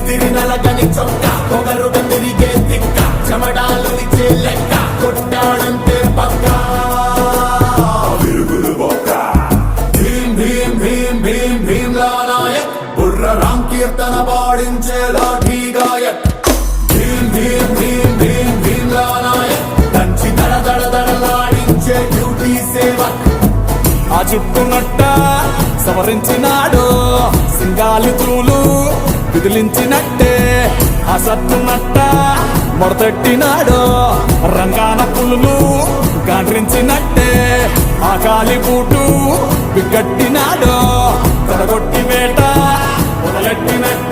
ఇస్తిరి నలగని చొక్క పొగరుగా తిరిగే తిక్క చెమడాలు ఇచ్చే లెక్క కొట్టాడంతే పక్క విరుగుడు బొక్క భీం భీం భీం భీం భీమ్లా నాయక్ బుర్ర రామ్ కీర్తన పాడించే లాఠీ గాయక్ భీం భీం భీం భీం భీమ్లా నాయక్ దంచి దడ దడ దడలాడించే డ్యూటీ సేవక్ ఆ చుట్టునట్ట సవరించినాడు సింగాలి చూలు విదిలించినట్టే ఆ సత్తునట్ట మొడతెట్టినాడు రంగాన పులులు గాండ్రించినట్టే ఆ కాలి బూటు బిగ్గట్టినాడు తొడగొట్టి వేట మొదలెట్టినట్టే